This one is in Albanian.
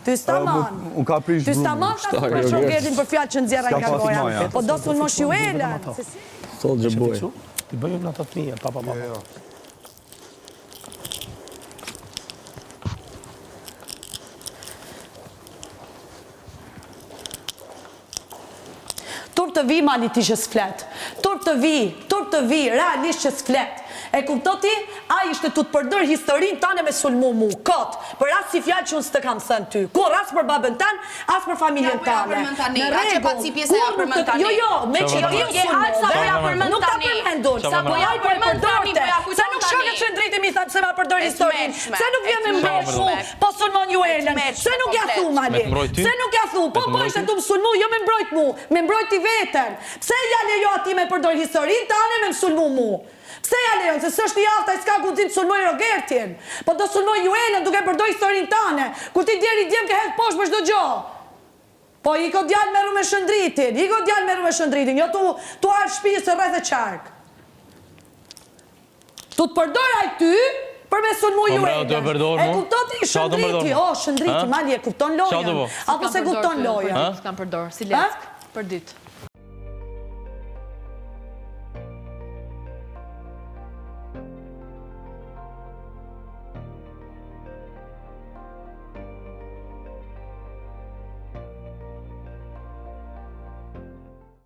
Ty staman. Unë ka prish Ty staman ka të për shogetin për fjallë që nëzjera nga goja. Po do s'unë mosh ju Elen. Sot gjëboj. Ti bëjmë në të të mija, pa. Turp të vi, mali ti që s'flet. Turp të vi, realisht që s'flet. E kuptoti, a ishte tu të përdër historin tane me sulmu mu, kot, për asë si fjallë që unë s'të kam sën ty, kur asë për babën tanë, asë për familjen tane. Në rregull, jo, me që ti u sulmu, nuk ta përmendun, sa po jaj për përdërte, se nuk shokët që në drejti mi thamë se ma përdër historin, se nuk vje me mbrojt mu, po sulmon ju Elen, se nuk ja thu mali, se nuk ja thu, po ishte tu më sulmu, jo me mbrojt mu, me mbrojt ti veten, pse ja lejo ati me përdër historin tane me më sulmu mu? Pse ja lejon, se s'është i alta i s'ka guxim të sulmoj Rogertin, po do sulmoj ju Elen duke përdoj historin tane, kur ti djeri djem ke hedh poshtë për çdo gjë. Po i ko djalë me rume shëndritin, jo tu arë shpijë se rreth e qark. Tu të përdoj aj ty, për me sulmu ju Elen. E kuptoti shëndriti, shëndriti, mali e kupton lojen, apo se kupton lojen. S'kam përdor, si leck, për ditë.